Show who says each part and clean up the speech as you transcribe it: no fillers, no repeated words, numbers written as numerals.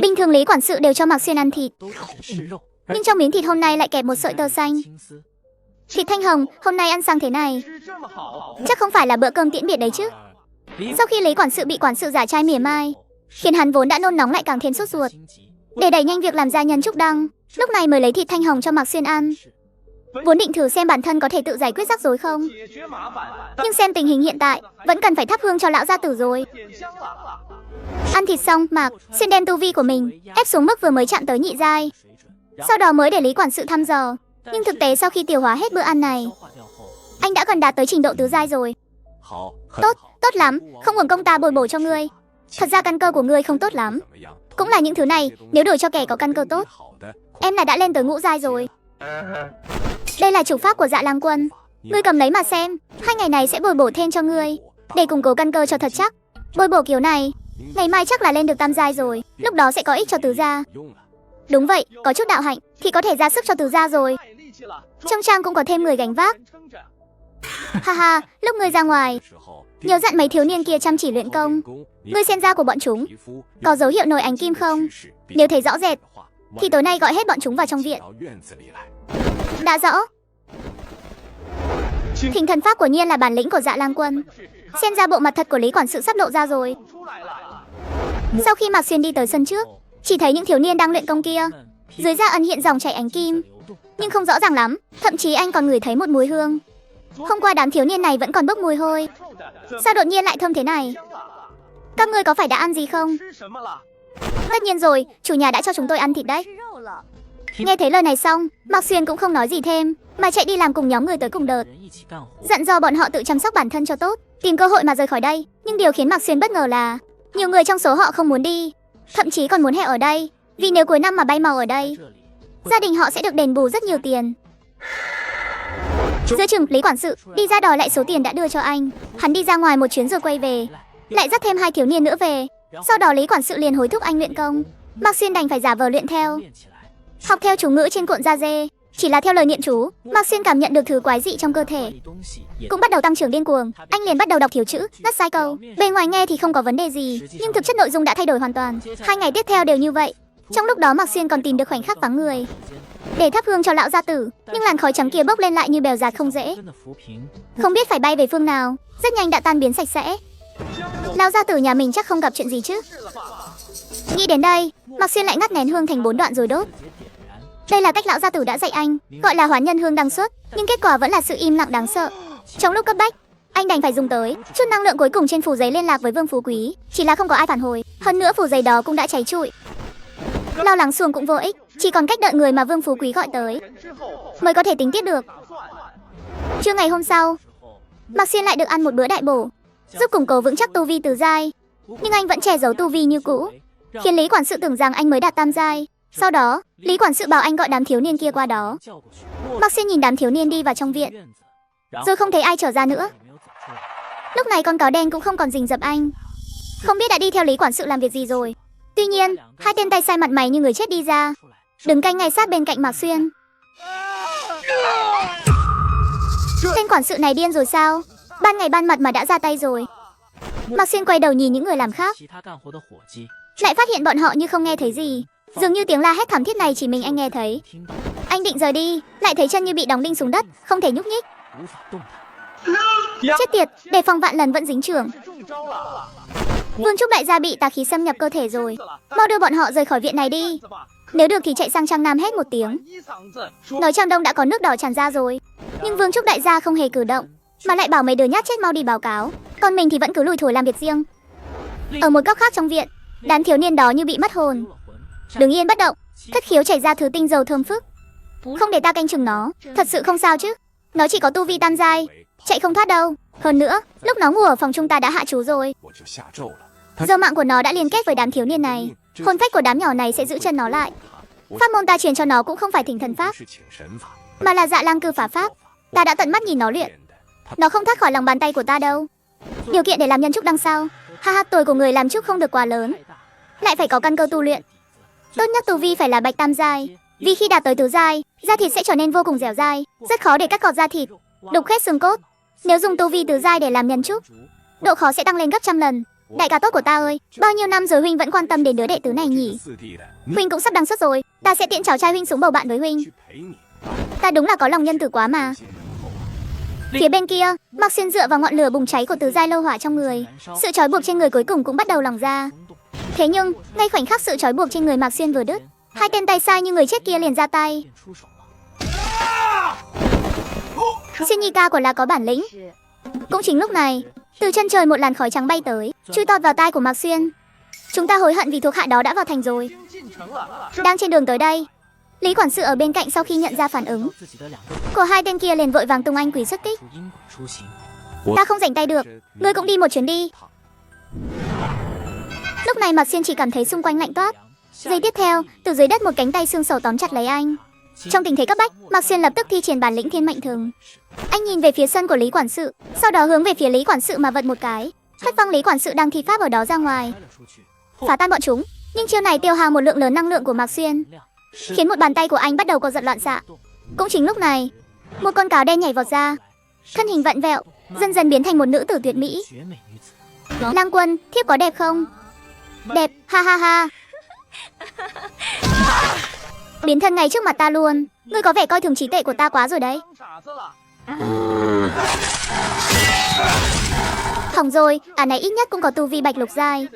Speaker 1: Bình thường Lý quản sự đều cho Mạc Xuyên ăn thịt, nhưng trong miếng thịt hôm nay lại kẹp một sợi tơ xanh. Thịt thanh hồng, hôm nay ăn sang thế này. Chắc không phải là bữa cơm tiễn biệt đấy chứ. Sau khi Lý quản sự bị quản sự giả trai mỉa mai, khiến hắn vốn đã nôn nóng lại càng thêm sốt ruột. Để đẩy nhanh việc làm gia nhân Trúc Đăng, lúc này mới lấy thịt thanh hồng cho Mạc Xuyên ăn. Vốn định thử xem bản thân có thể tự giải quyết rắc rối không, nhưng xem tình hình hiện tại, vẫn cần phải thắp hương cho lão gia tử rồi. Ăn thịt xong, Mạc Xuyên đem tu vi của mình ép xuống mức vừa mới chạm tới nhị giai. Sau đó mới để Lý quản sự thăm dò. Nhưng thực tế sau khi tiêu hóa hết bữa ăn này, anh đã gần đạt tới trình độ tứ giai rồi. Tốt lắm, không uổng công ta bồi bổ cho ngươi. Thật ra căn cơ của ngươi không tốt lắm. Cũng là những thứ này, nếu đổi cho kẻ có căn cơ tốt, em là đã lên tới ngũ giai rồi. Đây là chủ pháp của Dạ Lang Quân, ngươi cầm lấy mà xem. 2 ngày này sẽ bồi bổ thêm cho ngươi, để củng cố căn cơ cho thật chắc. Bồi bổ kiểu này, ngày mai chắc là lên được tam giai rồi, lúc đó sẽ có ích cho tứ gia. Đúng vậy, có chút đạo hạnh thì có thể ra sức cho tứ gia rồi. Trong trang cũng có thêm người gánh vác. Haha, lúc ngươi ra ngoài, nhớ dặn mấy thiếu niên kia chăm chỉ luyện công. Ngươi xem da của bọn chúng có dấu hiệu nổi ánh kim không? Nếu thấy rõ rệt thì tối nay gọi hết bọn chúng vào trong viện. Đã rõ. Thỉnh thần pháp của nhiên là bản lĩnh của Dạ Lang Quân. Xem ra bộ mặt thật của Lý quản sự sắp lộ ra rồi. Sau khi Mạc Xuyên đi tới sân trước, chỉ thấy những thiếu niên đang luyện công kia, dưới da ẩn hiện dòng chảy ánh kim, nhưng không rõ ràng lắm. Thậm chí anh còn ngửi thấy một mùi hương. Hôm qua đám thiếu niên này vẫn còn bốc mùi hôi, sao đột nhiên lại thơm thế này? Các ngươi có phải đã ăn gì không? Tất nhiên rồi, chủ nhà đã cho chúng tôi ăn thịt đấy. Nghe thấy lời này xong, Mạc Xuyên cũng không nói gì thêm, mà chạy đi làm cùng nhóm người tới cùng đợt, dặn dò bọn họ tự chăm sóc bản thân cho tốt, tìm cơ hội mà rời khỏi đây. Nhưng điều khiến Mạc Xuyên bất ngờ là nhiều người trong số họ không muốn đi, thậm chí còn muốn hẹn ở đây, vì nếu cuối năm mà bay màu ở đây, gia đình họ sẽ được đền bù rất nhiều tiền. Giữa chừng, Lý quản sự đi ra đòi lại số tiền đã đưa cho anh. Hắn đi ra ngoài một chuyến rồi quay về, lại dắt thêm 2 thiếu niên nữa về. Sau đó Lý quản sự liền hối thúc anh luyện công. Mạc Xuyên đành phải giả vờ luyện theo, học theo chú ngữ trên cuộn da dê. Chỉ là theo lời niệm chú, Mạc Xuyên cảm nhận được thứ quái dị trong cơ thể cũng bắt đầu tăng trưởng điên cuồng. Anh liền bắt đầu đọc thiếu chữ, ngắt sai câu. Bề ngoài nghe thì không có vấn đề gì, nhưng thực chất nội dung đã thay đổi hoàn toàn. 2 ngày tiếp theo đều như vậy. Trong lúc đó Mạc Xuyên còn tìm được khoảnh khắc vắng người để thắp hương cho lão gia tử, nhưng làn khói trắng kia bốc lên lại như bèo dạt không dễ, không biết phải bay về phương nào. Rất nhanh đã tan biến sạch sẽ. Lão gia tử nhà mình chắc không gặp chuyện gì chứ. Nghĩ đến đây, Mạc Xuyên lại ngắt nén hương thành 4 đoạn rồi đốt. Đây là cách lão gia tử đã dạy anh, gọi là hoán nhân hương đăng xuất. Nhưng kết quả vẫn là sự im lặng đáng sợ. Trong lúc cấp bách, anh đành phải dùng tới chút năng lượng cuối cùng trên phù giấy liên lạc với Vương Phú Quý. Chỉ là không có ai phản hồi, hơn nữa phù giấy đó cũng đã cháy trụi. Lo lắng xuồng cũng vô ích, chỉ còn cách đợi người mà Vương Phú Quý gọi tới mới có thể tính tiếp được. Trưa ngày hôm sau, Mạc Xuyên lại được ăn một bữa đại bổ, giúp củng cố vững chắc tu vi tứ giai. Nhưng anh vẫn che giấu tu vi như cũ, khiến Lý quản sự tưởng rằng anh mới đạt tam giai. Sau đó, Lý quản sự bảo anh gọi đám thiếu niên kia qua đó. Mạc Xuyên nhìn đám thiếu niên đi vào trong viện, rồi không thấy ai trở ra nữa. Lúc này con cáo đen cũng không còn rình rập anh, không biết đã đi theo Lý quản sự làm việc gì rồi. Tuy nhiên, 2 tên tay sai mặt mày như người chết đi ra, đứng canh ngay sát bên cạnh Mạc Xuyên. Tên quản sự này điên rồi sao? Ban ngày ban mặt mà đã ra tay rồi. Mạc Xuyên quay đầu nhìn những người làm khác, lại phát hiện bọn họ như không nghe thấy gì. Dường như tiếng la hét thảm thiết này chỉ mình anh nghe thấy. Anh định rời đi, lại thấy chân như bị đóng đinh xuống đất, không thể nhúc nhích. Chết tiệt, đề phòng vạn lần vẫn dính chưởng. Vương Trúc đại gia bị tà khí xâm nhập cơ thể rồi, mau đưa bọn họ rời khỏi viện này đi. Nếu được thì chạy sang Trang Nam hét một tiếng, nói Trang Đông đã có nước đỏ tràn ra rồi. Nhưng Vương Trúc đại gia không hề cử động, mà lại bảo mấy đứa nhát chết mau đi báo cáo, còn mình thì vẫn cứ lủi thủi làm việc riêng. Ở một góc khác trong viện, đám thiếu niên đó như bị mất hồn, đứng yên bất động. Thất khiếu chảy ra thứ tinh dầu thơm phức. Không để ta canh chừng nó, thật sự không sao chứ? Nó chỉ có tu vi tam giai, chạy không thoát đâu. Hơn nữa, lúc nó ngủ ở phòng chúng ta đã hạ chú rồi. Giờ mạng của nó đã liên kết với đám thiếu niên này. Hồn phách của đám nhỏ này sẽ giữ chân nó lại. Pháp môn ta truyền cho nó cũng không phải thỉnh thần pháp, mà là Dạ Lang cư phá pháp. Ta đã tận mắt nhìn nó luyện, nó không thoát khỏi lòng bàn tay của ta đâu. Điều kiện để làm nhân trúc đăng sao? Ha, tuổi của người làm trúc không được quá lớn, lại phải có căn cơ tu luyện. Tốt nhất tu vi phải là bạch tam giai, vì khi đạt tới tứ giai, da thịt sẽ trở nên vô cùng dẻo dai, rất khó để cắt gọt da thịt, đục khoét xương cốt. Nếu dùng tu vi tứ giai để làm nhân trúc, độ khó sẽ tăng lên gấp trăm lần. Đại ca tốt của ta ơi, bao nhiêu năm rồi huynh vẫn quan tâm đến đứa đệ tứ này nhỉ? Huynh cũng sắp đăng xuất rồi, ta sẽ tiễn cháu trai huynh xuống bầu bạn với huynh. Ta đúng là có lòng nhân tử quá mà. Phía bên kia, Mạc Xuyên dựa vào ngọn lửa bùng cháy của tứ giai lô hỏa trong người, sự trói buộc trên người cuối cùng cũng bắt đầu lỏng ra. Thế nhưng, ngay khoảnh khắc sự trói buộc trên người Mạc Xuyên vừa đứt, hai tên tay sai như người chết kia liền ra tay. Xuyên Nhi ca của là có bản lĩnh. Cũng chính lúc này, từ chân trời một làn khói trắng bay tới, chui tọt vào tai của Mạc Xuyên. Chúng ta hối hận vì thuộc hạ đó đã vào thành rồi. Đang trên đường tới đây, Lý quản sự ở bên cạnh sau khi nhận ra phản ứng của hai tên kia liền vội vàng tung anh quỷ xuất kích. Ta không rảnh tay được, ngươi cũng đi một chuyến đi. Lúc này Mạc Xuyên chỉ cảm thấy xung quanh lạnh toát. Giây tiếp theo, từ dưới đất một cánh tay xương sầu tóm chặt lấy anh. Trong tình thế cấp bách, Mạc Xuyên lập tức thi triển bản lĩnh thiên mệnh thường. Anh nhìn về phía sân của Lý quản sự, sau đó hướng về phía Lý quản sự mà vận một cái, hất văng Lý quản sự đang thi pháp ở đó ra ngoài, phá tan bọn chúng. Nhưng chiêu này tiêu hao một lượng lớn năng lượng của Mạc Xuyên, khiến một bàn tay của anh bắt đầu co giật loạn xạ. Cũng chính lúc này, một con cáo đen nhảy vọt ra, thân hình vặn vẹo, dần dần biến thành một nữ tử tuyệt mỹ. Lang Quân, thiếp có đẹp không? Đẹp, ha ha ha. Biến thân ngay trước mặt ta luôn. Ngươi có vẻ coi thường trí tuệ của ta quá rồi đấy. Hỏng rồi, này ít nhất cũng có tu vi bạch lục giai.